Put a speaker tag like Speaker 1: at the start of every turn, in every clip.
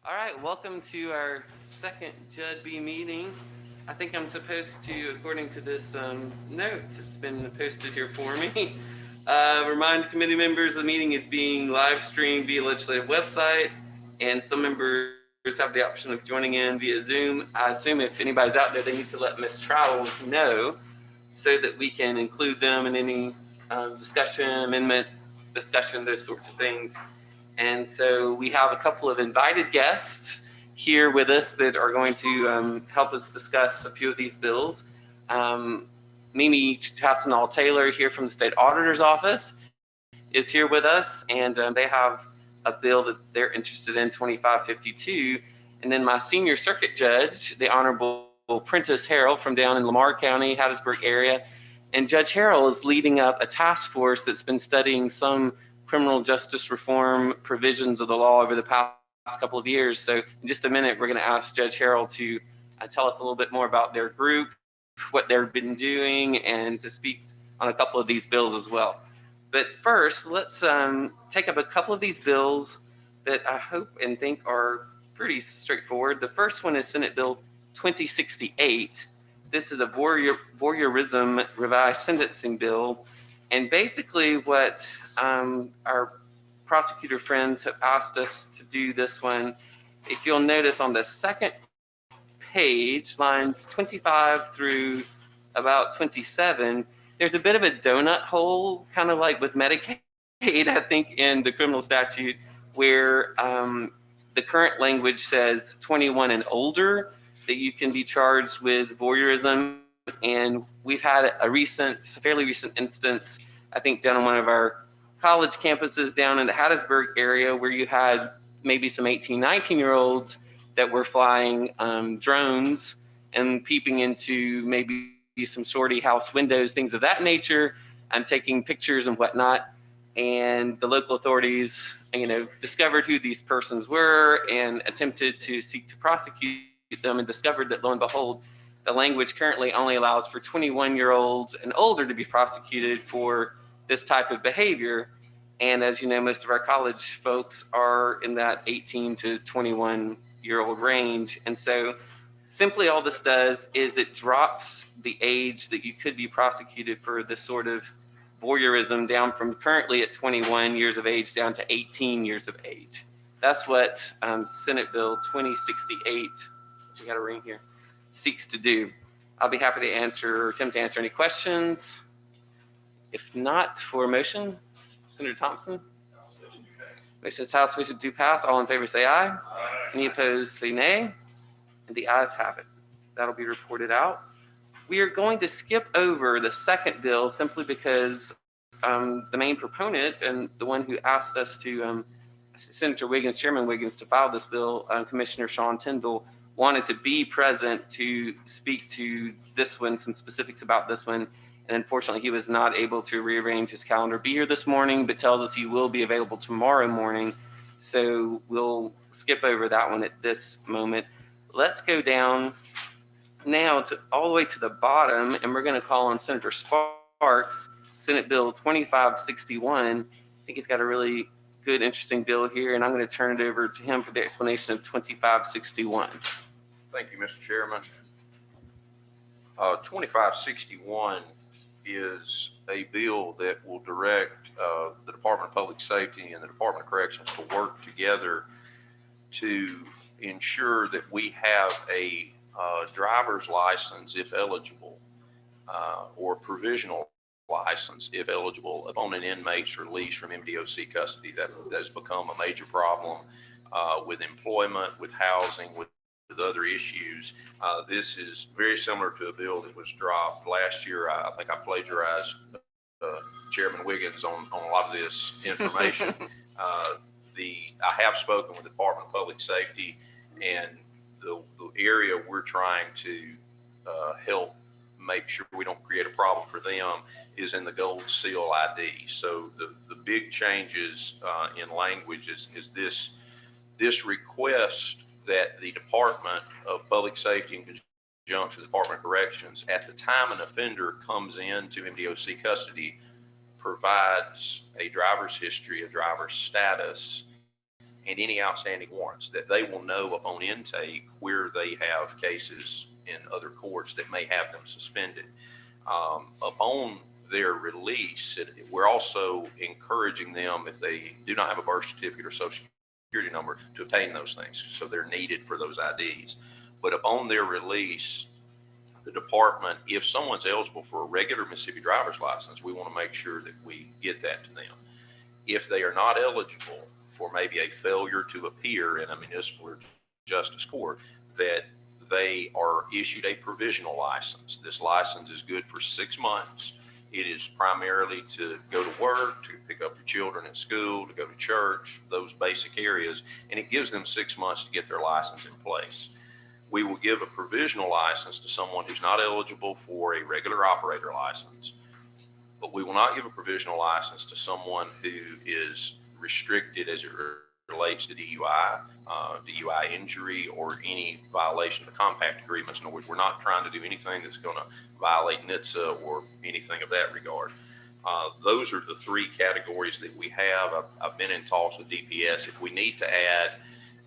Speaker 1: All right, welcome to our second Judd B meeting. I think I'm supposed to, according to this note that's been posted here for me, remind committee members the meeting is being live streamed via legislative website, and some members have the option of joining in via Zoom. I assume if anybody's out there, they need to let Miss Travels know so that we can include them in any discussion, amendment discussion, those sorts of things. And so we have a couple of invited guests here with us that are going to help us discuss a few of these bills. Um, Mimi Chassenall-Taylor here from the State Auditor's Office is here with us, and they have a bill that they're interested in, 2552. And then my senior circuit judge, the Honorable Prentice Harrell from down in Lamar County, Hattiesburg area. And Judge Harrell is leading up a task force that's been studying some criminal justice reform provisions of the law over the past couple of years. So in just a minute, we're going to ask Judge Harrell to tell us a little bit more about their group, what they've been doing, and to speak on a couple of these bills as well. But first, let's take up a couple of these bills that I hope and think are pretty straightforward. The first one is Senate Bill 2068. This is a voyeurism revised sentencing bill. And basically what our prosecutor friends have asked us to do this one, if you'll notice on the second page, lines 25 through about 27, there's a bit of a donut hole, kind of like with Medicaid, I think, in the criminal statute, where the current language says 21 and older, that you can be charged with voyeurism. And we've had a fairly recent instance, I think, down on one of our college campuses down in the Hattiesburg area, where you had maybe some 18, 19-year-olds that were flying drones and peeping into maybe some sortie house windows, things of that nature, and taking pictures and whatnot. And the local authorities, discovered who these persons were and attempted to seek to prosecute them, and discovered that, lo and behold, the language currently only allows for 21-year-olds and older to be prosecuted for this type of behavior. And as you know, most of our college folks are in that 18 to 21-year-old range. And so simply all this does is it drops the age that you could be prosecuted for this sort of voyeurism down from currently at 21 years of age down to 18 years of age. That's what Senate Bill 2068, we got a ring here, seeks to do. I'll be happy to answer or attempt to answer any questions. If not, for a motion, Senator Thompson. Motion is House wishes to pass. All in favor say aye. Aye. Any opposed say nay. And the ayes have it. That'll be reported out. We are going to skip over the second bill simply because the main proponent and the one who asked us to, Senator Wiggins, Chairman Wiggins, to file this bill, Commissioner Sean Tyndall, wanted to be present to speak to this one, some specifics about this one. And unfortunately, he was not able to rearrange his calendar, be here this morning, but tells us he will be available tomorrow morning. So we'll skip over that one at this moment. Let's go down now to all the way to the bottom, and we're going to call on Senator Sparks, Senate Bill 2561. I think he's got a really good, interesting bill here, and I'm going to turn it over to him for the explanation of 2561.
Speaker 2: Thank you, Mr. Chairman. 2561 is a bill that will direct the Department of Public Safety and the Department of Corrections to work together to ensure that we have a driver's license, if eligible, or provisional license, if eligible, upon an inmate's release from MDOC custody. That has become a major problem with employment, with housing, with other issues. This is very similar to a bill that was dropped last year. I think I plagiarized Chairman Wiggins on a lot of this information. I have spoken with the Department of Public Safety, and the area we're trying to help make sure we don't create a problem for them is in the gold seal ID. So the big changes in language is this request that the Department of Public Safety, in conjunction with the Department of Corrections, at the time an offender comes into MDOC custody, provides a driver's history, a driver's status, and any outstanding warrants, that they will know upon intake where they have cases in other courts that may have them suspended. Upon their release, we're also encouraging them, if they do not have a birth certificate or social security number, to obtain those things. So they're needed for those IDs. But upon their release, the department, if someone's eligible for a regular Mississippi driver's license, we want to make sure that we get that to them. If they are not eligible for maybe a failure to appear in a municipal or justice court, that they are issued a provisional license. This license is good for 6 months. It is primarily to go to work, to pick up your children at school, to go to church, those basic areas, and it gives them 6 months to get their license in place. We will give a provisional license to someone who's not eligible for a regular operator license, but we will not give a provisional license to someone who is restricted as it relates to DUI, DUI injury, or any violation of the compact agreements. In other words, we're not trying to do anything that's going to violate NHTSA or anything of that regard. Those are the 3 categories that we have. I've been in talks with DPS. If we need to add,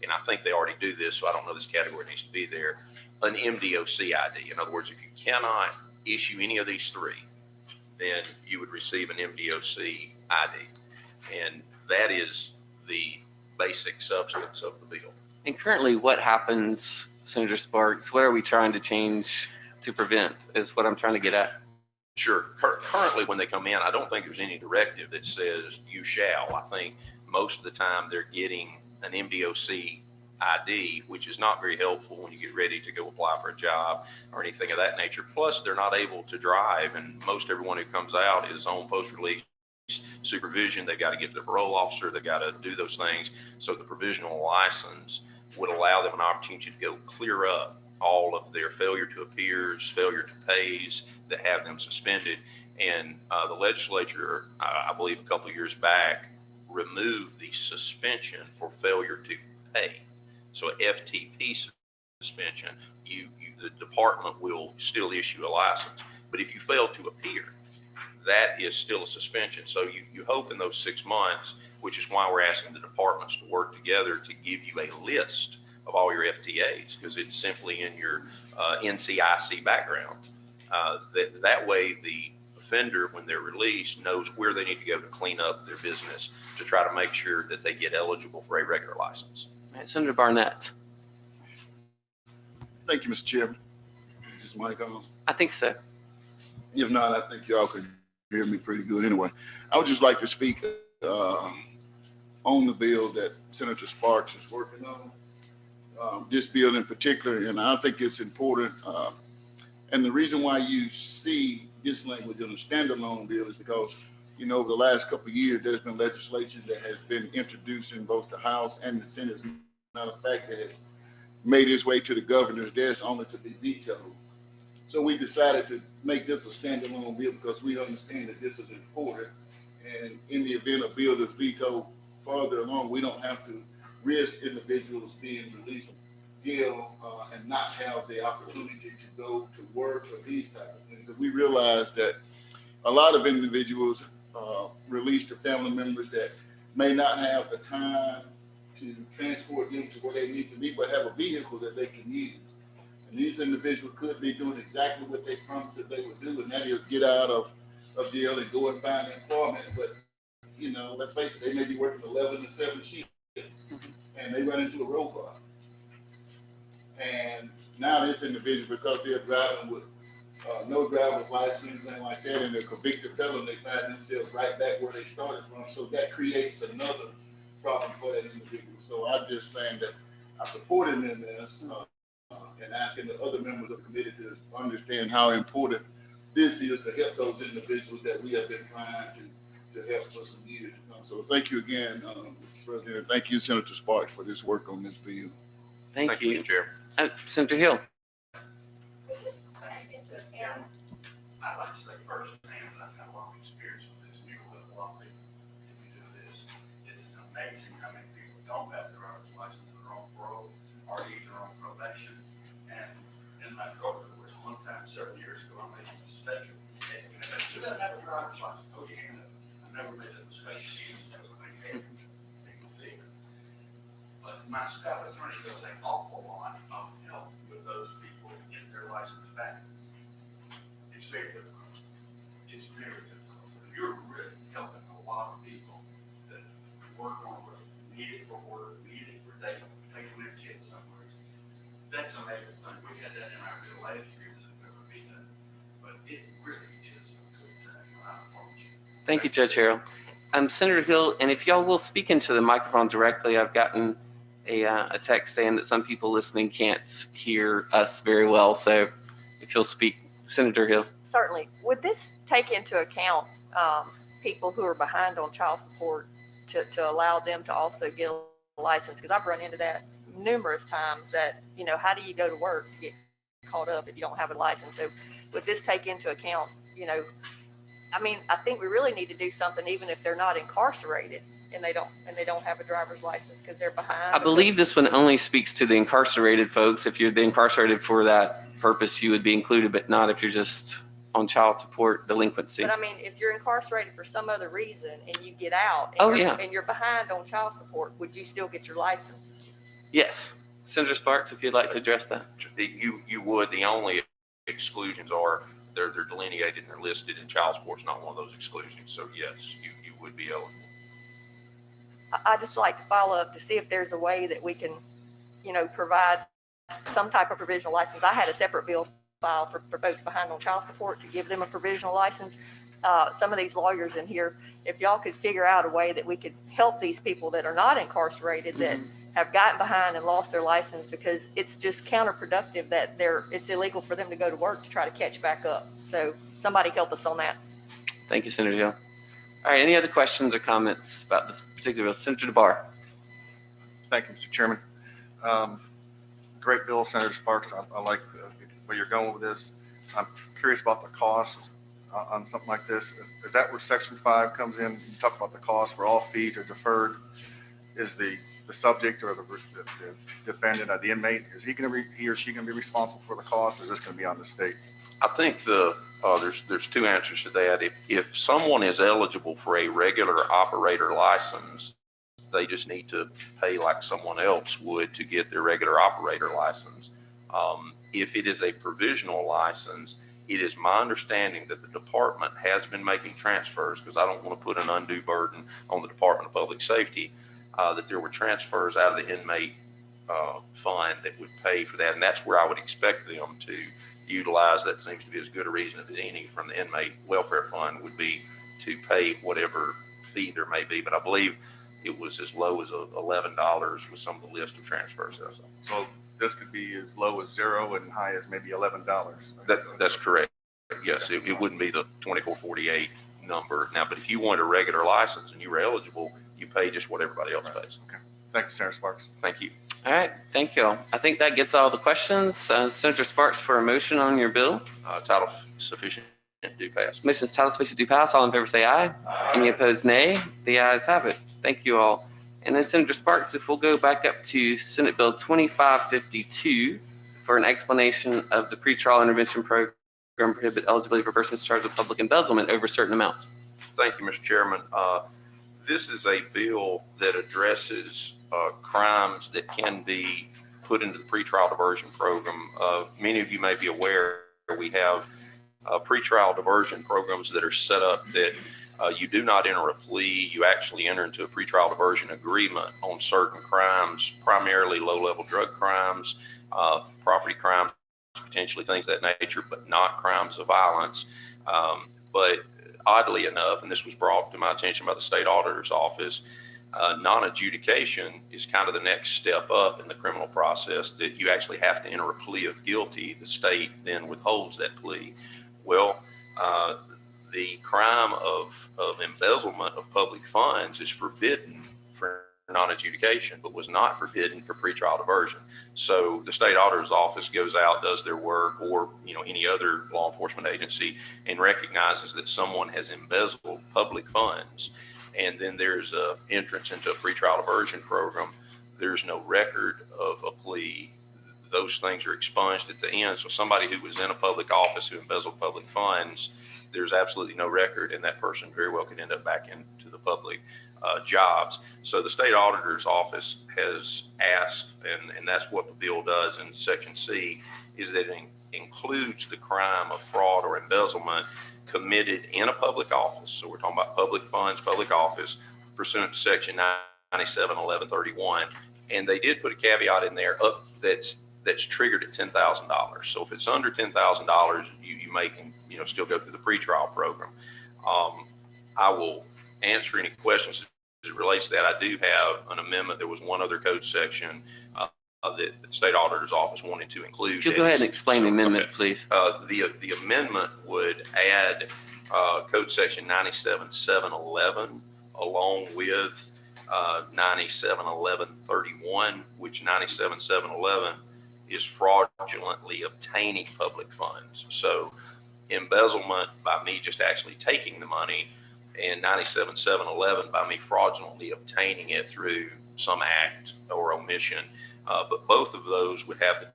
Speaker 2: and I think they already do this, so I don't know this category needs to be there, an MDOC ID. In other words, if you cannot issue any of these 3, then you would receive an MDOC ID. And that is the basic substance of the bill.
Speaker 1: And currently, what happens, Senator Sparks? What are we trying to change to prevent is what I'm trying to get at.
Speaker 2: Sure. Currently, when they come in, I don't think there's any directive that says you shall. I think most of the time they're getting an MDOC ID, which is not very helpful when you get ready to go apply for a job or anything of that nature. Plus, they're not able to drive, and most everyone who comes out is on post-release supervision. They've got to get to the parole officer. They've got to do those things. So the provisional license would allow them an opportunity to go clear up all of their failure to appears, failure to pays that have them suspended. And the legislature, I believe a couple of years back, removed the suspension for failure to pay. So a FTP suspension, the department will still issue a license. But if you fail to appear, that is still a suspension. So you hope in those 6 months, which is why we're asking the departments to work together to give you a list of all your FTAs, because it's simply in your NCIC background. That way the offender, when they're released, knows where they need to go to clean up their business to try to make sure that they get eligible for a regular license.
Speaker 1: All right, Senator Barnett.
Speaker 3: Thank you, Mr. Chairman. Is this mic on?
Speaker 1: I think so.
Speaker 3: If not, I think y'all could hear me pretty good anyway. I would just like to speak on the bill that Senator Sparks is working on. This bill in particular, and I think it's important. And the reason why you see this language in a standalone bill is because, you know, over the last couple of years, there's been legislation that has been introduced in both the House and the Senate. As a matter of fact, that has made its way to the governor's desk only to be vetoed. So we decided to make this a standalone bill because we understand that this is important. And in the event a bill is vetoed farther along, we don't have to risk individuals being released from jail and not have the opportunity to go to work or these type of things. And we realized that a lot of individuals release to family members that may not have the time to transport them to where they need to be, but have a vehicle that they can use. And these individuals could be doing exactly what they promised that they would do, and that is get out of jail and go and find employment. But, you know, let's face it, they may be working 11 to 7 shifts, and they run into a roadblock. And now this individual, because they're driving with no driver's license, anything like that, and they're convicted felon, they find themselves right back where they started from. So that creates another problem for that individual. So I'm just saying that I support him in this and asking the other members of the committee to understand how important this is to help those individuals that we have been trying to help for some years to come. So thank you again, Mr. President. Thank you, Senator Sparks, for this work on this bill.
Speaker 1: Thank you.
Speaker 2: Mr. Chair.
Speaker 1: Senator Hill.
Speaker 4: I'd like to say firsthand that I've got a lot of experience with this. You will have a lot of people if you do this. This is amazing how many people don't have their driver's license, they're on parole, or either on probation. And in my program, there was one time several years ago, I made a mistake. You don't have a driver's license. Oh, you hand up. I never made a mistake. People think, hey, people think. does an awful lot of help with those people getting their license back. It's very difficult. It's very difficult. You're really helping a lot of people that work on the road, need it for work, need it for daily, taking their kids somewhere. That's amazing thing. We had that in our bill last year, there's never been done. But it really is a good thing. I promise you.
Speaker 1: Thank you, Judge Harrell. Senator Hill, and if y'all will speak into the microphone directly, I've gotten a text saying that some people listening can't hear us very well. So if you'll speak, Senator Hill.
Speaker 5: Certainly. Would this take into account people who are behind on child support to allow them to also get a license? Because I've run into that numerous times that, you know, how do you go to work to get caught up if you don't have a license? So would this take into account, you know, I mean, I think we really need to do something even if they're not incarcerated and they don't have a driver's license because they're behind.
Speaker 1: I believe this one only speaks to the incarcerated folks. If you're incarcerated for that purpose, you would be included, but not if you're just on child support delinquency.
Speaker 5: But I mean, if you're incarcerated for some other reason and you get out and you're behind on child support, would you still get your license?
Speaker 1: Yes. Senator Sparks, if you'd like to address that.
Speaker 2: You would. The only exclusions are they're delineated and they're listed, and child support's not one of those exclusions. So yes, you would be eligible.
Speaker 5: I just like to follow up to see if there's a way that we can, you know, provide some type of provisional license. I had a separate bill filed for folks behind on child support to give them a provisional license. Some of these lawyers in here, if y'all could figure out a way that we could help these people that are not incarcerated, that have gotten behind and lost their license, because it's just counterproductive that it's illegal for them to go to work to try to catch back up. So somebody help us on that.
Speaker 1: Thank you, Senator Hill. All right, any other questions or comments about this particular bill? Senator DeBar.
Speaker 6: Thank you, Mr. Chairman. Great bill, Senator Sparks. I like where you're going with this. I'm curious about the cost on something like this. Is that where Section 5 comes in? You talk about the cost where all fees are deferred. Is the subject or the defendant or the inmate, is he or she going to be responsible for the cost, or is this going to be on the state?
Speaker 2: I think there's two answers to that. If someone is eligible for a regular operator license, they just need to pay like someone else would to get their regular operator license. If it is a provisional license, it is my understanding that the department has been making transfers, because I don't want to put an undue burden on the Department of Public Safety, that there were transfers out of the inmate fund that would pay for that. And that's where I would expect them to utilize. That seems to be as good a reason as any from the inmate welfare fund would be to pay whatever fee there may be. But I believe it was as low as $11 with some of the list of transfers.
Speaker 6: So this could be as low as $0 and high as maybe $11.
Speaker 2: That's correct. Yes, it wouldn't be the $24.48 number now. But if you want a regular license and you were eligible, you pay just what everybody else pays.
Speaker 6: Okay. Thank you, Senator Sparks.
Speaker 2: Thank you.
Speaker 1: All right, thank you all. I think that gets all the questions. Senator Sparks, for a motion on your bill.
Speaker 2: Title sufficient do pass.
Speaker 1: Motion is title sufficient to pass. All in favor say aye. Any opposed, nay. The ayes have it. Thank you all. And then Senator Sparks, if we'll go back up to Senate Bill 2552 for an explanation of the pretrial intervention program prohibit eligibility for persons charged with public embezzlement over certain amounts.
Speaker 2: Thank you, Mr. Chairman. This is a bill that addresses crimes that can be put into the pretrial diversion program. Many of you may be aware we have pretrial diversion programs that are set up that you do not enter a plea. You actually enter into a pretrial diversion agreement on certain crimes, primarily low-level drug crimes, property crimes, potentially things of that nature, but not crimes of violence. But oddly enough, and this was brought to my attention by the state auditor's office, non-adjudication is kind of the next step up in the criminal process, that you actually have to enter a plea of guilty. The state then withholds that plea. Well, the crime of embezzlement of public funds is forbidden for non-adjudication, but was not forbidden for pretrial diversion. So the state auditor's office goes out, does their work, or any other law enforcement agency, and recognizes that someone has embezzled public funds, and then there's a entrance into a pretrial diversion program. There's no record of a plea. Those things are expunged at the end. So somebody who was in a public office who embezzled public funds, there's absolutely no record, and that person very well could end up back into the public. jobs. So the state auditor's office has asked, and that's what the bill does in Section C, is that it includes the crime of fraud or embezzlement committed in a public office. So we're talking about public funds, public office, pursuant to Section 971131. And they did put a caveat in there that's triggered at $10,000. So if it's under $10,000, you may still go through the pretrial program. I will answer any questions as it relates to that. I do have an amendment. There was one other code section that the state auditor's office wanted to include.
Speaker 1: Could you go ahead and explain the amendment, please?
Speaker 2: The amendment would add code section 97711 along with 971131, which 97711 is fraudulently obtaining public funds. So embezzlement by me just actually taking the money, and 97711 by me fraudulently obtaining it through some act or omission. But both of those would have the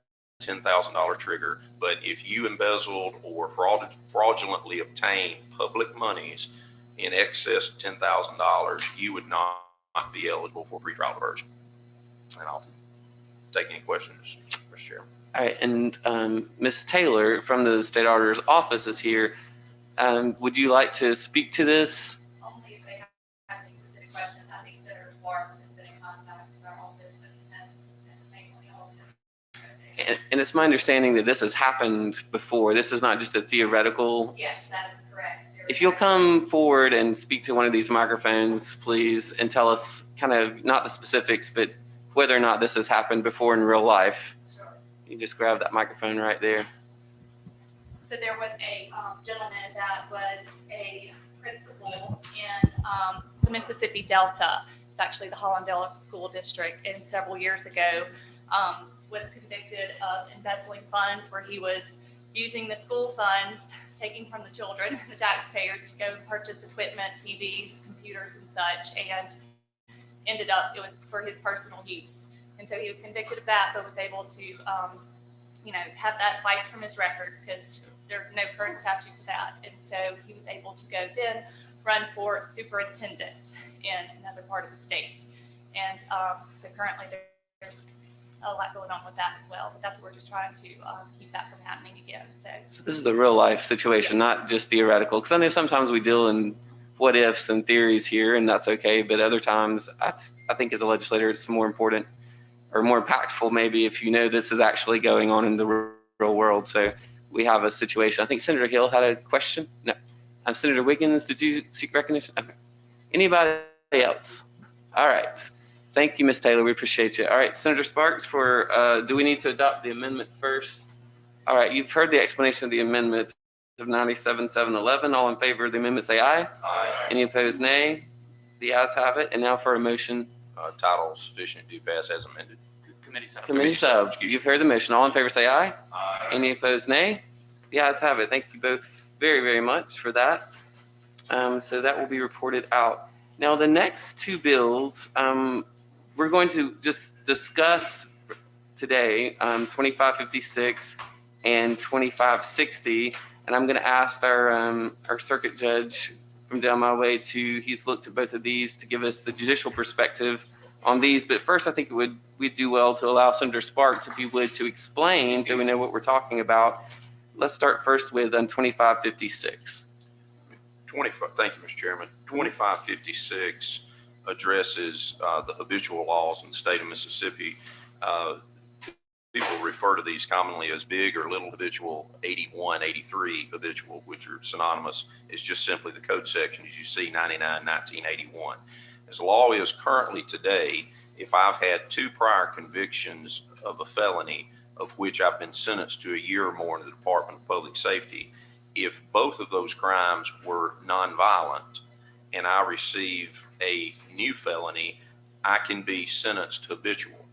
Speaker 2: $10,000 trigger. But if you embezzled or fraudulently obtained public monies in excess of $10,000, you would not be eligible for pretrial diversion. And I'll take any questions, Mr. Chairman.
Speaker 1: All right, and Ms. Taylor from the state auditor's office is here. Would you like to speak to this?
Speaker 7: Only if they have any specific questions. I think Senator Sparks has been in contact with our office and mainly all of them.
Speaker 1: And it's my understanding that this has happened before. This is not just a theoretical.
Speaker 7: Yes, that is correct.
Speaker 1: If you'll come forward and speak to one of these microphones, please, and tell us kind of not the specifics, but whether or not this has happened before in real life.
Speaker 7: Sure.
Speaker 1: You just grab that microphone right there.
Speaker 7: So there was a gentleman that was a principal in the Mississippi Delta. It's actually the Hollandale School District, and several years ago was convicted of embezzling funds where he was using the school funds, taking from the children, the taxpayers, to go purchase equipment, TVs, computers and such, and ended up, it was for his personal use. And so he was convicted of that, but was able to, have that wiped from his record because there's no current statute for that. And so he was able to go then run for superintendent in another part of the state. And so currently there's a lot going on with that as well, but that's what we're just trying to keep that from happening again.
Speaker 1: So this is a real life situation, not just theoretical. Because I know sometimes we deal in what ifs and theories here, and that's okay. But other times, I think as a legislator, it's more important or more impactful maybe if you know this is actually going on in the real world. So we have a situation. I think Senator Hill had a question. No, Senator Wiggins, did you seek recognition? Okay. Anybody else? All right. Thank you, Ms. Taylor. We appreciate you. All right, Senator Sparks, do we need to adopt the amendment first? All right, you've heard the explanation of the amendment of 97-711. All in favor of the amendment, say aye.
Speaker 2: Aye.
Speaker 1: Any opposed, nay. The ayes have it. And now for a motion.
Speaker 2: Title sufficient to pass as amended.
Speaker 4: Committee sub.
Speaker 1: Committee sub. You've heard the motion. All in favor, say aye.
Speaker 4: Aye.
Speaker 1: Any opposed, nay. The ayes have it. Thank you both very, very much for that. So that will be reported out. Now, the next two bills, we're going to just discuss today, 2556 and 2560. And I'm going to ask our circuit judge from down my way he's looked at both of these to give us the judicial perspective on these. But first, I think we'd do well to allow Senator Sparks, if he would, to explain so we know what we're talking about. Let's start first with 2556.
Speaker 2: Thank you, Mr. Chairman. 2556 addresses the habitual laws in the state of Mississippi. People refer to these commonly as big or little habitual, 81, 83 habitual, which are synonymous. It's just simply the code section as you see 99, 1981. As the law is currently today, if I've had two prior convictions of a felony of which I've been sentenced to a year or more in the Department of Public Safety, if both of those crimes were nonviolent and I receive a new felony, I can be sentenced habitual.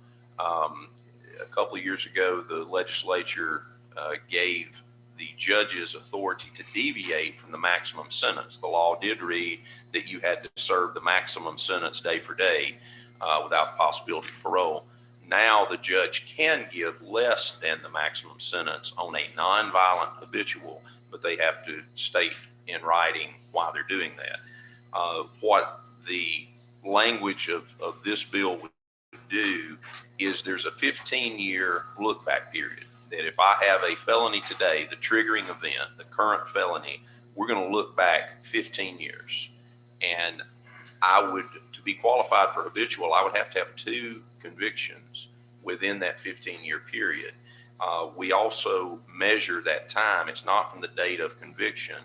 Speaker 2: A couple of years ago, the legislature gave the judges authority to deviate from the maximum sentence. The law did read that you had to serve the maximum sentence day for day without the possibility of parole. Now the judge can give less than the maximum sentence on a nonviolent habitual, but they have to state in writing why they're doing that. What the language of this bill would do is there's a 15-year look back period. That if I have a felony today, the triggering event, the current felony, we're going to look back 15 years. And I would, to be qualified for habitual, I would have to have 2 convictions within that 15-year period. We also measure that time. It's not from the date of conviction.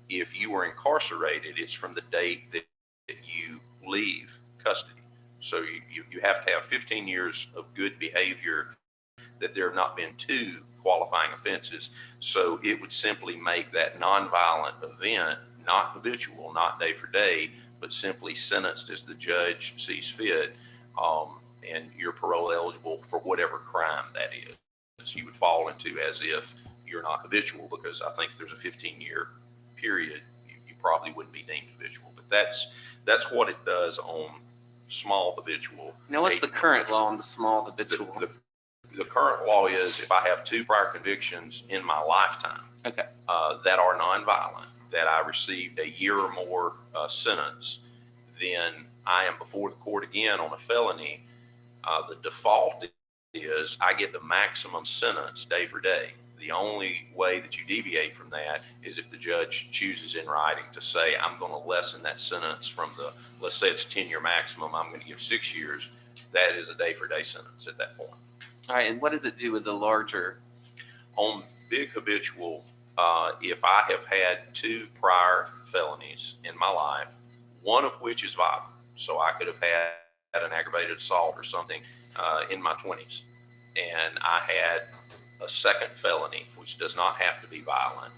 Speaker 2: If you were incarcerated, it's from the date that you leave custody. So you have to have 15 years of good behavior, that there have not been 2 qualifying offenses. So it would simply make that nonviolent event not habitual, not day for day, but simply sentenced as the judge sees fit, and you're parole eligible for whatever crime that is. So you would fall into as if you're not habitual, because I think if there's a 15-year period, you probably wouldn't be deemed habitual. But that's what it does on small habitual.
Speaker 1: Now, what's the current law on the small habitual?
Speaker 2: The current law is if I have 2 prior convictions in my lifetime,
Speaker 1: Okay.
Speaker 2: that are nonviolent, that I received a year or more sentence, then I am before the court again on a felony. The default is I get the maximum sentence day for day. The only way that you deviate from that is if the judge chooses in writing to say, I'm going to lessen that sentence from the, let's say it's 10-year maximum, I'm going to give 6 years. That is a day for day sentence at that point.
Speaker 1: All right. And what does it do with the larger?
Speaker 2: On big habitual, if I have had 2 prior felonies in my life, one of which is violent, so I could have had an aggravated assault or something in my 20s, and I had a second felony, which does not have to be violent,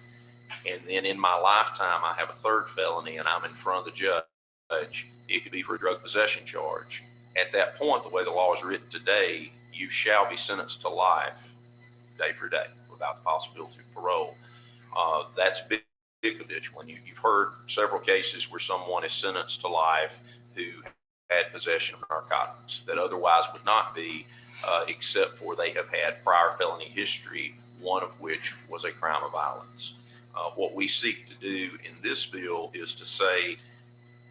Speaker 2: and then in my lifetime I have a 3rd felony and I'm in front of the judge, it could be for a drug possession charge. At that point, the way the law is written today, you shall be sentenced to life day for day without the possibility of parole. That's big habitual. And you've heard several cases where someone is sentenced to life who had possession of narcotics that otherwise would not be, except for they have had prior felony history, one of which was a crime of violence. What we seek to do in this bill is to say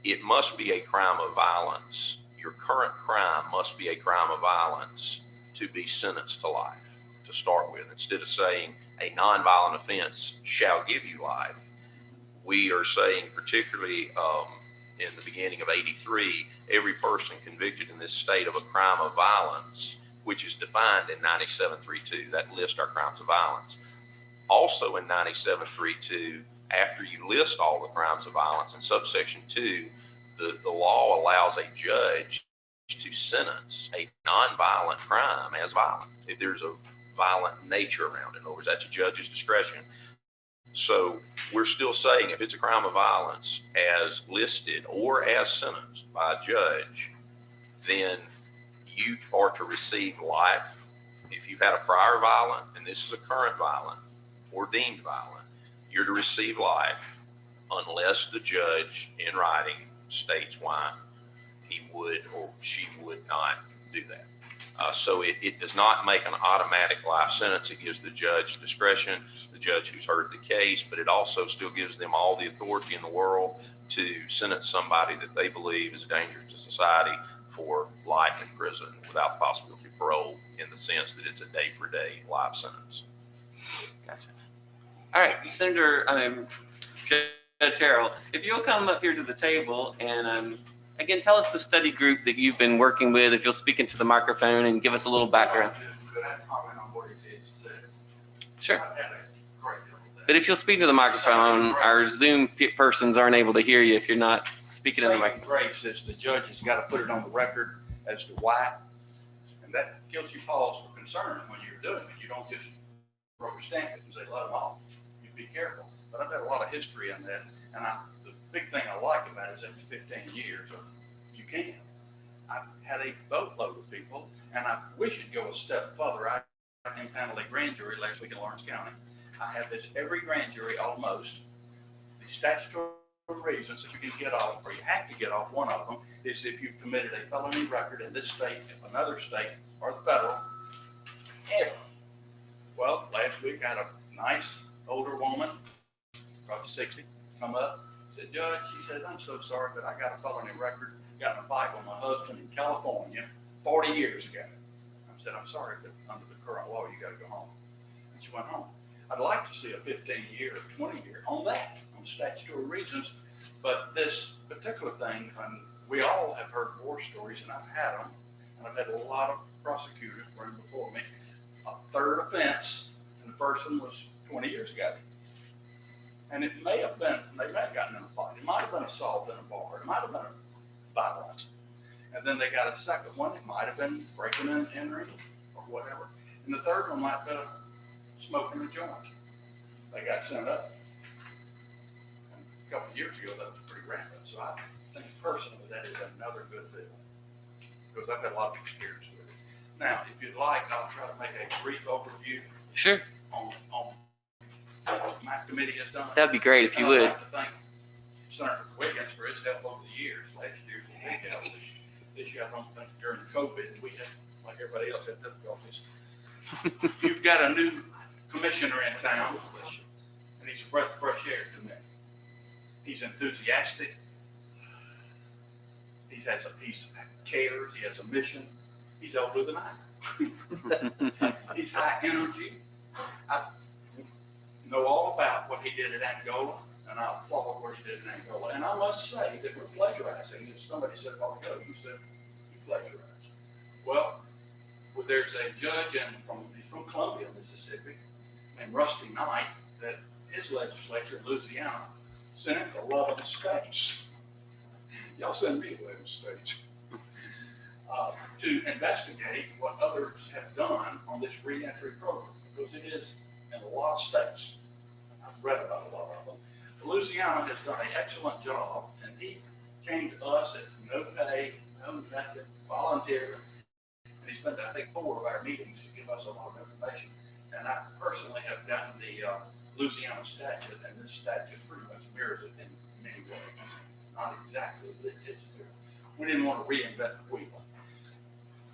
Speaker 2: it must be a crime of violence. Your current crime must be a crime of violence to be sentenced to life to start with. Instead of saying a nonviolent offense shall give you life, we are saying, particularly in the beginning of 83, every person convicted in this state of a crime of violence, which is defined in 9732, that lists our crimes of violence. Also in 9732, after you list all the crimes of violence in subsection 2, the law allows a judge to sentence a nonviolent crime as violent if there's a violent nature around it. In other words, that's a judge's discretion. So we're still saying if it's a crime of violence as listed or as sentenced by a judge, then you are to receive life. If you've had a prior violent and this is a current violent or deemed violent, you're to receive life unless the judge in writing states why he would or she would not do that. So it does not make an automatic life sentence. It gives the judge discretion, the judge who's heard the case, but it also still gives them all the authority in the world to sentence somebody that they believe is a danger to society for life in prison without the possibility of parole, in the sense that it's a day-for-day life sentence.
Speaker 1: Gotcha. All right, Senator Judge Terrell, if you'll come up here to the table and again, tell us the study group that you've been working with, if you'll speak into the microphone and give us a little background.
Speaker 4: Could I comment on what he did say?
Speaker 1: Sure.
Speaker 4: I had a great deal of that.
Speaker 1: But if you'll speak to the microphone, our Zoom persons aren't able to hear you if you're not speaking in the
Speaker 4: Saving
Speaker 1: microphone.
Speaker 4: grace is the judge has got to put it on the record as to why, and that gives you pause for concern when you're doing it. You don't just rubber stamp it and say, let them off. You be careful. But I've had a lot of history in that, and the big thing I like about it is after 15 years, you can. I've had a boatload of people, and I wish it'd go a step further. I impaneled a grand jury last week in Lawrence County. I have this every grand jury almost. The statutory reasons that you can get off, or you have to get off, one of them is if you've committed a felony record in this state, another state, or the federal, ever. Well, last week I had a nice older woman, probably 60, come up, said, Judge, she said, I'm so sorry, but I got a felony record. got in a fight with my husband in California 40 years ago. I said, I'm sorry, but under the current law, you gotta go home. And she went home. I'd like to see a 15-year or 20-year on that, on statutory reasons. But this particular thing, we all have heard war stories, and I've had them, and I've had a lot of prosecutors bring before me a third offense, and the person was 20 years ago. And it may have been, they may have gotten in a fight. It might have been assault in a bar. It might have been a violence. And then they got a second one. It might have been breaking and entering or whatever. And the third one might have been smoking a joint. They got sent up. And a couple of years ago, that was pretty rampant. So I think personally that is another good bill because I've had a lot of experience with it. Now, if you'd like, I'll try to make a brief overview
Speaker 1: Sure.
Speaker 4: on what my committee has done.
Speaker 1: That'd be great if you would.
Speaker 4: I'd like to thank Senator Wiggins for his help over the years. Last year was a big help. This year, I don't think during COVID, we had, like everybody else, had difficulties. You've got a new commissioner in town, and he's a breath of fresh air to me. He's enthusiastic. He cares. He has a mission. He's older than I am. He's high energy. I know all about what he did at Angola, and I applaud what he did in Angola. And I must say that we're plagiarizing. As somebody said a while ago, you said you plagiarized. Well, there's a judge he's from Columbia, Mississippi, named Rusty Knight, that his legislature in Louisiana sent him to 11 states. Y'all send me 11 states. To investigate what others have done on this reentry program, because it is in a lot of states. I've read about a lot of them. Louisiana has done an excellent job, and he came to us at no pay, no nothing, volunteer. And he's been to, I think, 4 of our meetings to give us a lot of information. And I personally have gotten the Louisiana statute, and this statute pretty much mirrors it in many ways. Not exactly, but it is mirrored. We didn't want to reinvent the wheel.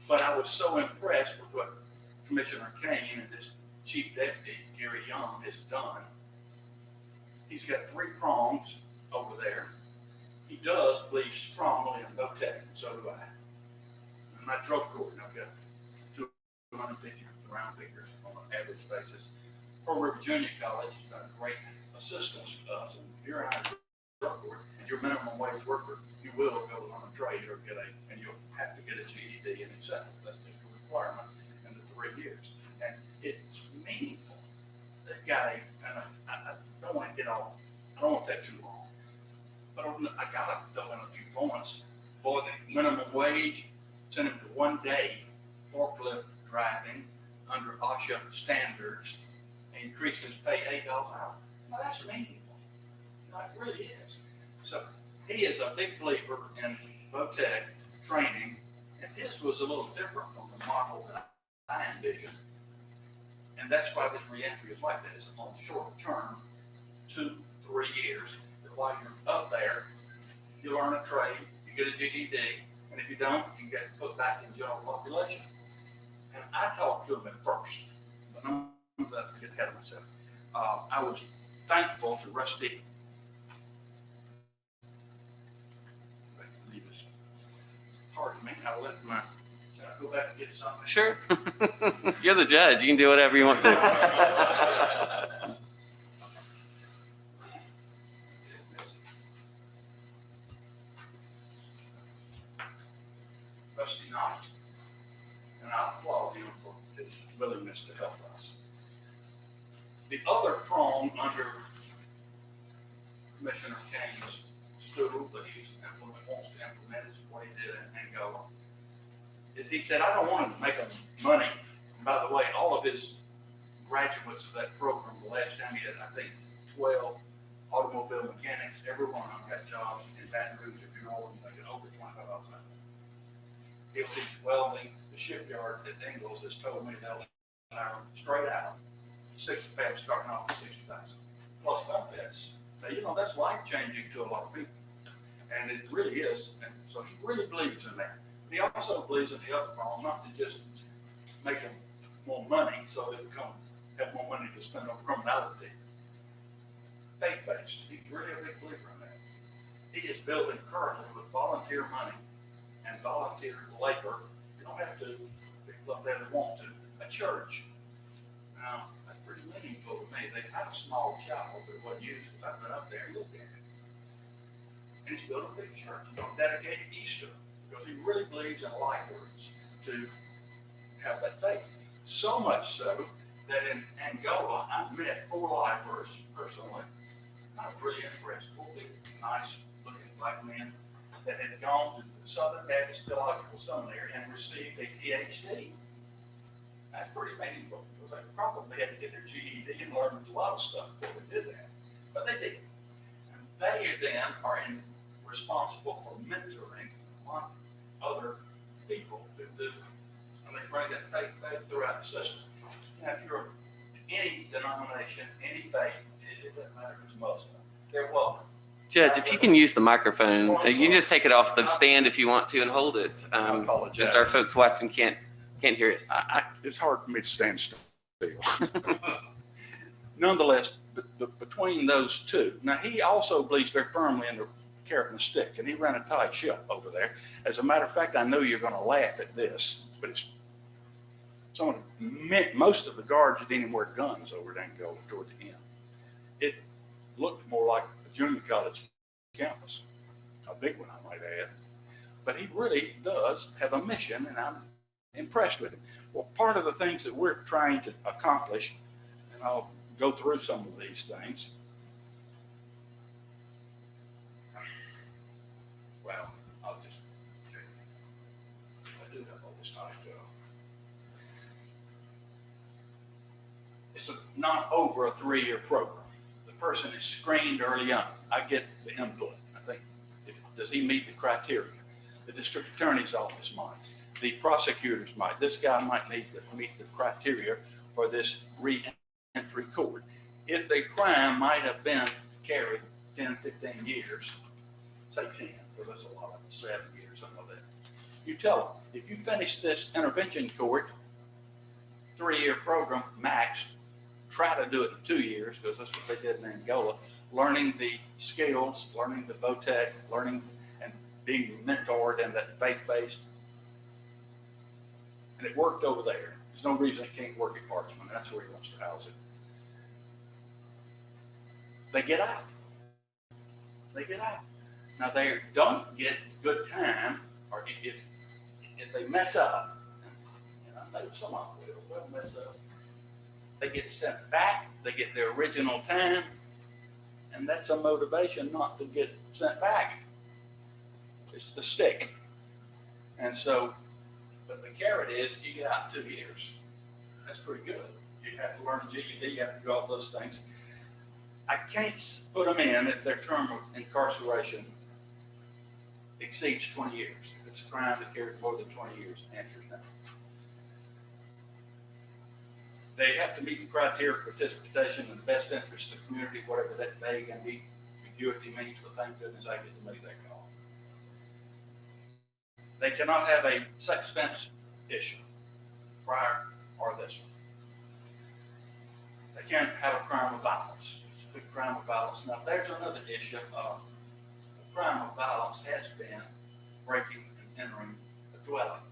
Speaker 4: But I was so impressed with what Commissioner Kane and his Chief Deputy, Gary Young, has done. He's got 3 prongs over there. He does believe strongly in VOTEC, and so do I. In my drug court, I've got 250 round figures on an average basis. Pearl River Junior College has been a great assistance to us. And if you're in a drug court and you're a minimum wage worker, you will go on a trade or and you'll have to get a GED and etc. That's just a requirement in the 3 years. And it's meaningful. They've got and I don't want to get off, I don't want to take too long, but I got to throw in a few points. For the minimum wage, sent him to 1 day forklift driving under OSHA standards, and increased his pay $8 an hour. Now that's meaningful. It really is. So he is a big believer in VOTEC training, and his was a little different from the model that I envisioned. And that's why this reentry is like this. On short term, 2-3 years. While you're up there, you learn a trade, you get a GED, and if you don't, you get put back in general population. And I talked to him at first, but I'm going to get ahead of myself. I was thankful to Rusty. Pardon me, I let my, go back and get something.
Speaker 1: Sure. You're the judge. You can do whatever you want to.
Speaker 4: Rusty Knight, and I applaud him for his willingness to help us. The other prong under Commissioner Kane's stool that he wants to implement is what he did in Angola. Is he said, I don't want to make money. And by the way, all of his graduates of that program, the last time he had, I think, 12 automobile mechanics, every one of them got jobs in Baton Rouge, if you know them, they get over $25 an hour. He'll teach welding. The shipyard at Ingalls has told me they'll hire straight out, 6 pay starting off at $60,000 plus benefits. Now, you know, that's life changing to a lot of people. And it really is. And so he really believes in that. He also believes in the other problem, not to just make them more money so they have more money to spend on criminality. Faith-based. He's really a big believer in that. He is building currently with volunteer money and volunteer labor. You don't have to, people up there that want to, a church. Now, that's pretty meaningful to me. They had a small chapel that wasn't used, because I've been up there and looked at it. And he's built a big church, he's gonna dedicate Easter, because he really believes in lifers to have that faith. So much so that in Angola, I met 4 lifers personally. I was really impressed. 4 big, nice looking black men that had gone to the Southern Baptist Theological Seminary and received a PhD. That's pretty meaningful, because they probably had to get their GED and learn a lot of stuff before they did that. But they did. And they then are responsible for mentoring other people who do. And they bring that faith throughout the system. Now, if you're any denomination, any faith, it doesn't matter if it's Muslim, they're welcome.
Speaker 1: Judge, if you can use the microphone, you can just take it off the stand if you want to and hold it.
Speaker 4: I apologize.
Speaker 1: Just our folks watching can't hear us.
Speaker 4: It's hard for me to stand still. Nonetheless, between those two, now he also believes very firmly in the carrot and the stick, and he ran a tight ship over there. As a matter of fact, I know you're going to laugh at this, but it's most of the guards didn't even wear guns over at Angola toward the end. It looked more like a junior college campus, a big one, I might add. But he really does have a mission, and I'm impressed with him. Well, part of the things that we're trying to accomplish, and I'll go through some of these things. Well, I'll just tell you. I do have all this time to go. It's not over a 3-year program. The person is screened early on. I get the input. I think, does he meet the criteria? The district attorney's office might. The prosecutors might. This guy might need to meet the criteria for this re-entry court. If the crime might have been carried 10, 15 years, say 10, because that's a lot of 7 years, something like that. You tell them, if you finish this intervention court, 3-year program max, try to do it in 2 years, because that's what they did in Angola, learning the skills, learning the VOTEC, learning and being mentored in that faith-based. And it worked over there. There's no reason it can't work at Parchman. That's where he wants to house it. They get out. They get out. Now they don't get good time, or if they mess up, and I know some of them will mess up, they get sent back, they get their original time, and that's a motivation not to get sent back. It's the stick. And so, but the carrot is you get out in 2 years. That's pretty good. You have to learn a GED, you have to do all those things. I can't put them in if their term of incarceration exceeds 20 years. If it's a crime that carries more than 20 years, answer no. They have to meet the criteria of participation in the best interest of the community, whatever that vague and ambiguity means, but thank goodness I get to make that call. They cannot have a sex offense issue, prior or this one. They can't have a crime of violence. It's a big crime of violence. Now, there's another issue. A crime of violence has been breaking and entering a dwelling,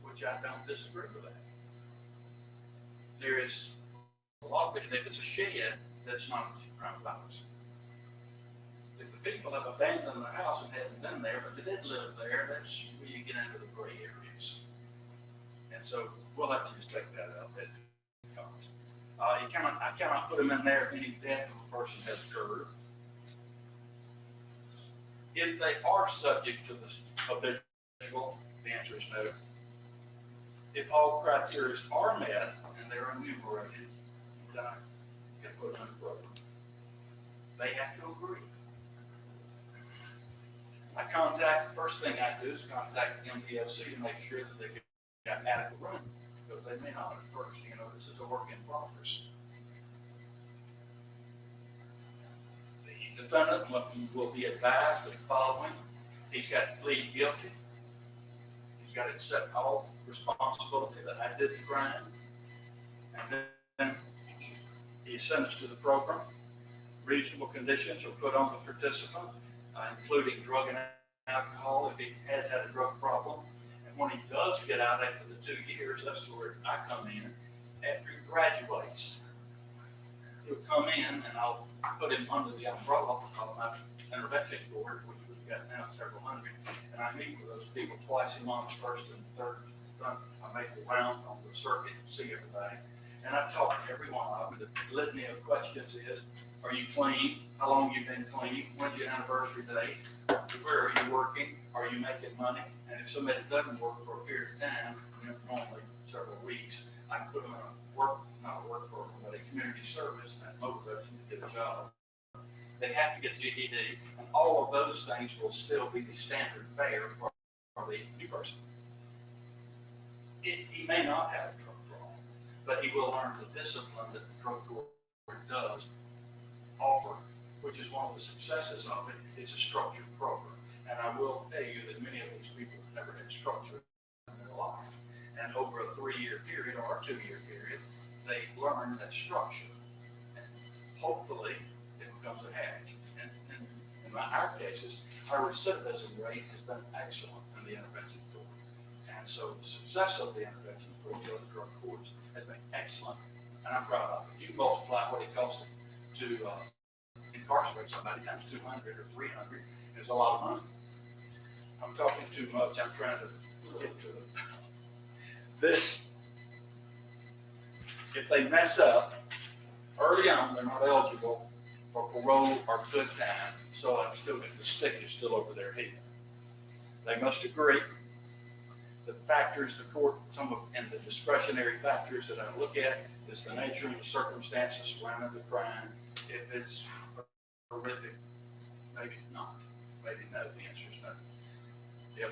Speaker 4: which I don't disagree with that. There is a lot of it. If it's a shed, that's not a crime of violence. If the people have abandoned their house and haven't been there, but they did live there, that's where you get into the gray areas. And so we'll have to just take that out as it comes. I cannot put them in there if any death of a person has occurred. If they are subject to this habitual, the answer is no. If all criteria are met and they're enumerated, then I can put them in the program. They have to agree. First thing I do is contact the MDFC to make sure that they've got adequate room, because they may not at first. You know, this is a work in progress. The defendant will be advised of the following. He's got to plead guilty. He's got to accept all responsibility that I did the crime. And then he is sentenced to the program. Reasonable conditions are put on the participant, including drug and alcohol if he has had a drug problem. And when he does get out after the 2 years, that's where I come in. After he graduates, he'll come in and I'll put him under the umbrella of my intervention board, which we've got now several hundred. And I meet with those people twice a month, first and third. I make the round on the circuit, see everybody. And I talk to every one of them. The litany of questions is, are you clean? How long you been clean? When's your anniversary date? Where are you working? Are you making money? And if somebody doesn't work for a period of time, normally several weeks, I can put them in not a work program, but a community service that motivates them to get a job. They have to get GED, and all of those things will still be the standard fare for the new person. He may not have a drug problem, but he will learn the discipline that the drug court does offer, which is one of the successes of it. It's a structured program. And I will tell you that many of these people have never had structure in their life. And over a 3-year period or a 2-year period, they learn that structure. And hopefully it becomes a habit. And in our cases, our recidivism rate has been excellent in the intervention court. And so the success of the intervention court, the drug courts, has been excellent. And I'm proud of it. You multiply what it costs to incarcerate somebody times 200 or 300, it's a lot of money. I'm talking too much. I'm trying to get to it. This, if they mess up early on, they're not eligible for parole or good time. So I'm still, the stick is still over their head. They must agree. The factors, the court, some of, and the discretionary factors that I look at is the nature and the circumstances surrounding the crime. If it's horrific, maybe not. Maybe no. The answer is no. The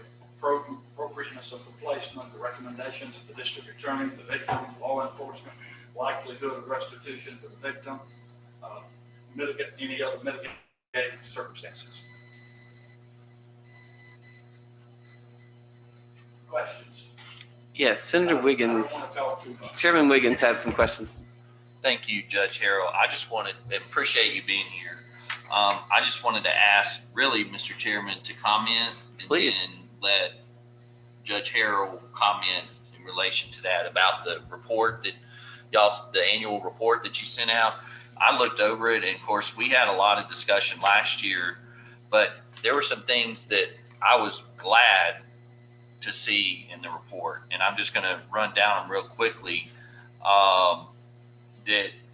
Speaker 4: appropriateness of the placement, the recommendations of the district attorney, the victim, law enforcement, likelihood of restitution for the victim, any other mitigating circumstances. Questions?
Speaker 1: Yes, Senator
Speaker 4: I
Speaker 1: Wiggins,
Speaker 4: don't want to talk too much.
Speaker 1: Chairman Wiggins had some questions.
Speaker 8: Thank you, Judge Harrell. I just appreciate you being here. I just wanted to ask, really, Mr. Chairman, to comment and
Speaker 1: Please.
Speaker 8: then let Judge Harrell comment in relation to that about the report that the annual report that you sent out. I looked over it, and of course, we had a lot of discussion last year, but there were some things that I was glad to see in the report, and I'm just going to run down them real quickly.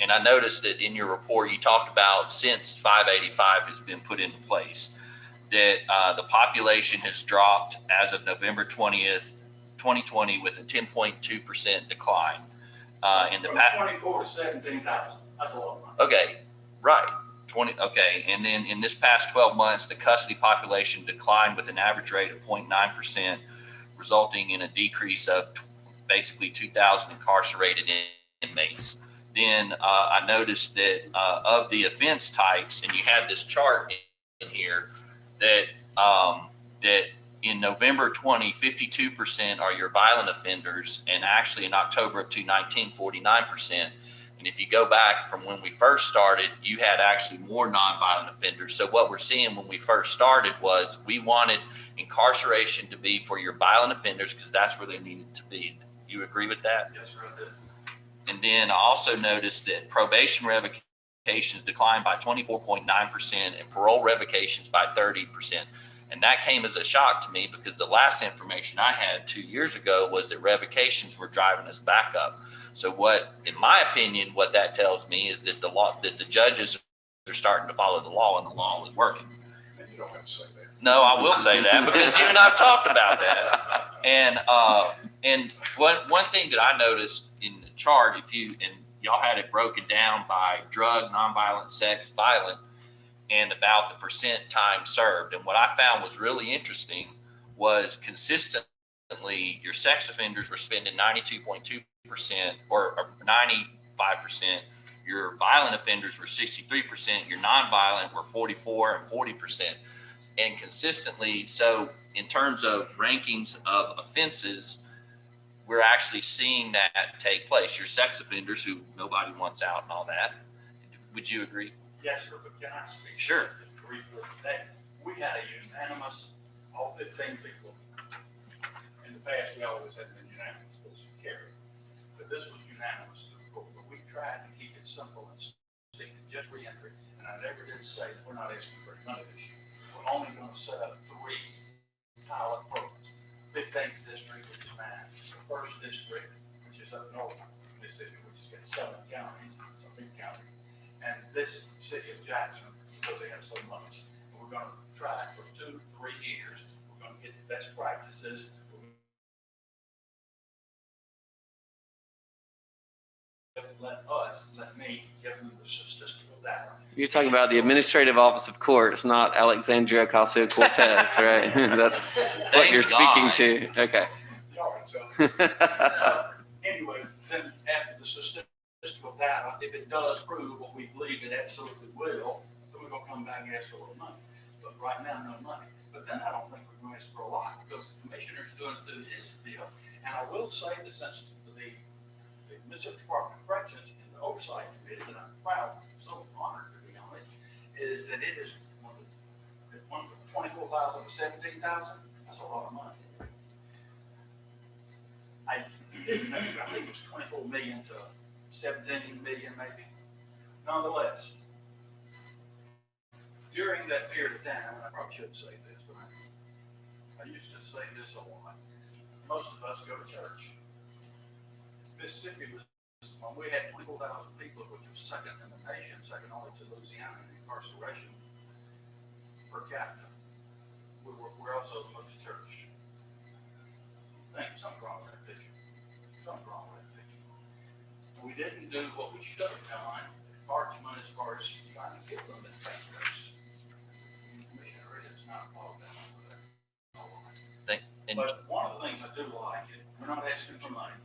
Speaker 8: And I noticed that in your report, you talked about since 585 has been put into place, that the population has dropped as of November 20th, 2020 with a 10.2% decline. In the
Speaker 4: From
Speaker 8: past,
Speaker 4: 24 to 17,000. That's a lot of money.
Speaker 8: okay, right. 20, okay. And then in this past 12 months, the custody population declined with an average rate of 0.9%, resulting in a decrease of basically 2,000 incarcerated inmates. Then I noticed that of the offense types, and you had this chart in here, that that in November 20, 52% are your violent offenders, and actually in October of 2019, 49%. And if you go back from when we first started, you had actually more nonviolent offenders. So what we're seeing when we first started was we wanted incarceration to be for your violent offenders because that's where they needed to be. You agree with that?
Speaker 4: Yes, sir, I did.
Speaker 8: And then I also noticed that probation revocations declined by 24.9% and parole revocations by 30%. And that came as a shock to me because the last information I had 2 years ago was that revocations were driving us back up. So what, in my opinion, what that tells me is that the judges are starting to follow the law and the law is working.
Speaker 4: And you don't have to say that.
Speaker 8: No, I will say that because you and I've talked about that. And one thing that I noticed in the chart, y'all had it broken down by drug, nonviolent, sex, violent, and about the percent time served. And what I found was really interesting was consistently your sex offenders were spending 92.2% or 95%. Your violent offenders were 63%. Your nonviolent were 44 and 40%. And consistently, so in terms of rankings of offenses, we're actually seeing that take place. Your sex offenders who nobody wants out and all that. Would you agree?
Speaker 4: Yes, sir, but can I speak?
Speaker 8: Sure.
Speaker 4: Just briefly today? We had a unanimous all 15 people. In the past, we always had been unanimous, it was carried. But this was unanimous, but we tried to keep it simple and stick to just reentry. And I never did say that we're not asking for none of this. We're only going to set up 3 pilot programs. 15th district, which is mine, the first district, which is up north, Mississippi, which has got 7 counties, it's a big county. And this city of Jackson, because they have so much. And we're going to try it for 2 to 3 years. We're going to get the best practices. Let me give them the statistical data.
Speaker 1: You're talking about the Administrative Office of Courts, not Alexandria Ocasio-Cortez, right? That's what
Speaker 8: Thank
Speaker 1: you're speaking
Speaker 8: God.
Speaker 1: to. Okay.
Speaker 4: Anyway, then after the statistical data, if it does prove what we believe it absolutely will, then we're gonna come back and ask for a little money. But right now, no money. But then I don't think we're gonna ask for a lot, because the commissioner's doing it through his deal. And I will say that since the Mississippi Department of Corrections and the Oversight Committee, that I'm proud, so honored to be on it, is that it is one of the 24,000 to 17,000. That's a lot of money. I didn't know, I think it was 24 million to 17 million maybe. Nonetheless, during that period of time, and I probably shouldn't say this, but I used to say this a lot. Most of us go to church. Mississippi was, when we had 24,000 people, which was second in the nation, second only to Louisiana in incarceration per capita. We're also the most church. Thank you, something wrong with that picture. Something wrong with that picture. We didn't do what we should have done, Parchment, as far as trying to get them in tax rates. Commissioner is not involved in that. But one of the things I do like is we're not asking for money.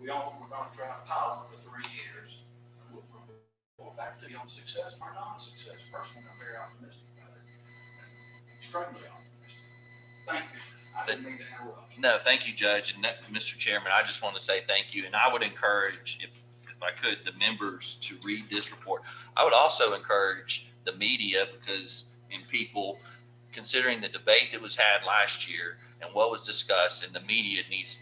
Speaker 4: We're going to try a pilot for 3 years. And we'll go back to you on success or non-success. Personally, I'm very optimistic about it. Extremely optimistic. Thank you. I didn't mean to interrupt.
Speaker 8: No, thank you, Judge. And Mr. Chairman, I just want to say thank you. And I would encourage, if I could, the members to read this report. I would also encourage the media, because in people, considering the debate that was had last year and what was discussed, and the media needs to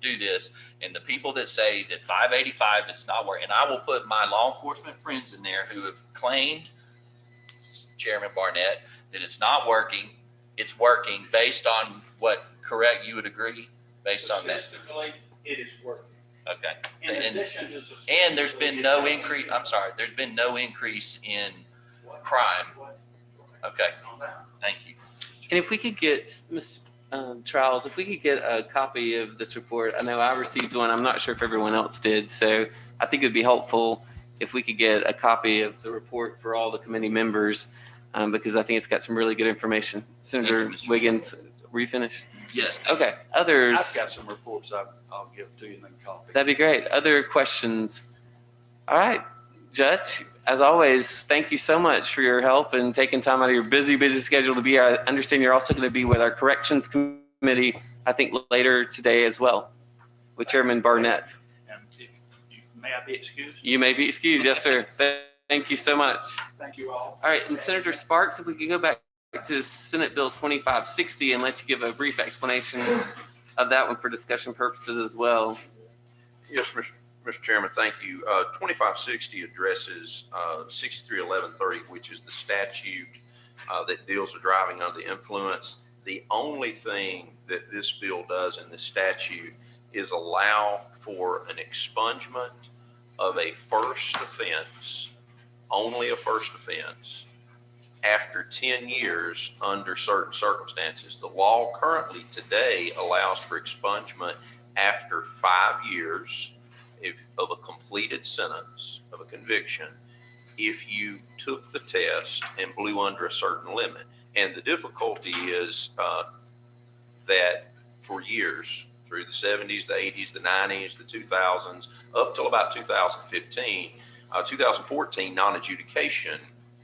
Speaker 8: do this, and the people that say that 585 is not working, and I will put my law enforcement friends in there who have claimed, Chairman Barnett, that it's not working. It's working based on what, correct? You would agree based on that?
Speaker 4: Statistically, it is working.
Speaker 8: Okay.
Speaker 4: In addition to
Speaker 8: And there's been no increase, I'm sorry, there's been no increase in crime. Okay. Thank you.
Speaker 1: And if we could get, Ms. Charles, if we could get a copy of this report. I know I received one. I'm not sure if everyone else did. So I think it'd be helpful if we could get a copy of the report for all the committee members, because I think it's got some really good information. Senator Wiggins, were you finished?
Speaker 8: Yes.
Speaker 1: Okay. Others?
Speaker 9: I've got some reports I'll give to you and then copy.
Speaker 1: That'd be great. Other questions? All right. Judge, as always, thank you so much for your help and taking time out of your busy schedule to be here. I understand you're also going to be with our corrections committee, I think, later today as well, with Chairman Barnett.
Speaker 4: And may I be excused?
Speaker 1: You may be excused. Yes, sir. Thank you so much.
Speaker 4: Thank you all.
Speaker 1: All right. And Senator Sparks, if we could go back to Senate Bill 2560 and let you give a brief explanation of that one for discussion purposes as well.
Speaker 2: Yes, Mr. Chairman, thank you. 2560 addresses 631130, which is the statute that deals with driving under the influence. The only thing that this bill does in this statute is allow for an expungement of a first offense, only a first offense, after 10 years under certain circumstances. The law currently today allows for expungement after 5 years of a completed sentence of a conviction if you took the test and blew under a certain limit. And the difficulty is that for years, through the 70s, the 80s, the 90s, the 2000s, up till about 2015, 2014, non-adjudication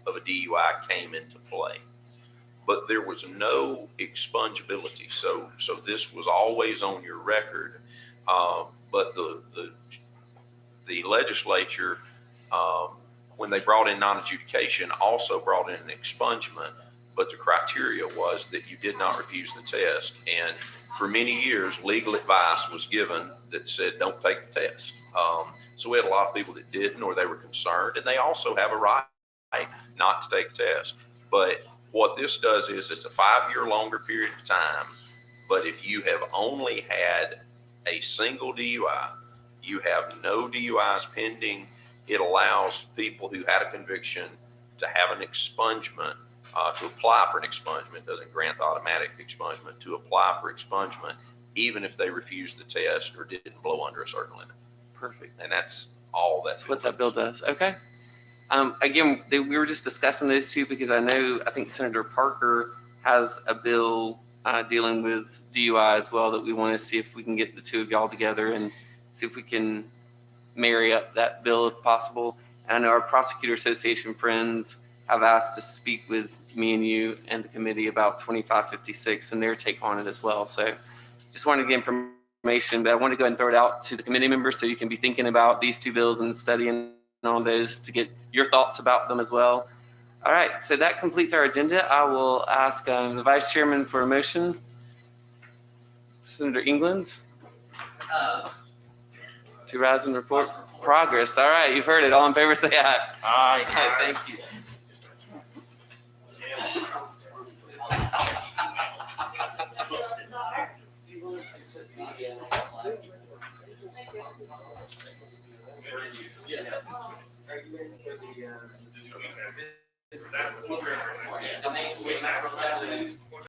Speaker 2: of a DUI came into play. But there was no expungibility. So this was always on your record. But the legislature, when they brought in non-adjudication, also brought in an expungement but the criteria was that you did not refuse the test. And for many years, legal advice was given that said, don't take the test. So we had a lot of people that didn't, or they were concerned, and they also have a right not to take the test. But what this does is it's a 5-year longer period of time. But if you have only had a single DUI, you have no DUIs pending, it allows people who had a conviction to have an expungement, to apply for an expungement. Doesn't grant the automatic expungement, to apply for expungement, even if they refused the test or didn't blow under a certain limit.
Speaker 1: Perfect.
Speaker 2: And that's all that.
Speaker 1: That's what that bill does. Okay. Again, we were just discussing those two because I think Senator Parker has a bill dealing with DUI as well that we want to see if we can get the two of y'all together and see if we can marry up that bill if possible. And I know our Prosecutor Association friends have asked to speak with me and you and the committee about 2556 and their take on it as well. So just wanted to get information, but I want to go ahead and throw it out to the committee members so you can be thinking about these two bills and studying on those to get your thoughts about them as well. All right, so that completes our agenda. I will ask the Vice Chairman for a motion. Senator England. To rise and report progress. All right, you've heard it. All in favor, say aye.
Speaker 8: Aye.
Speaker 1: Thank you.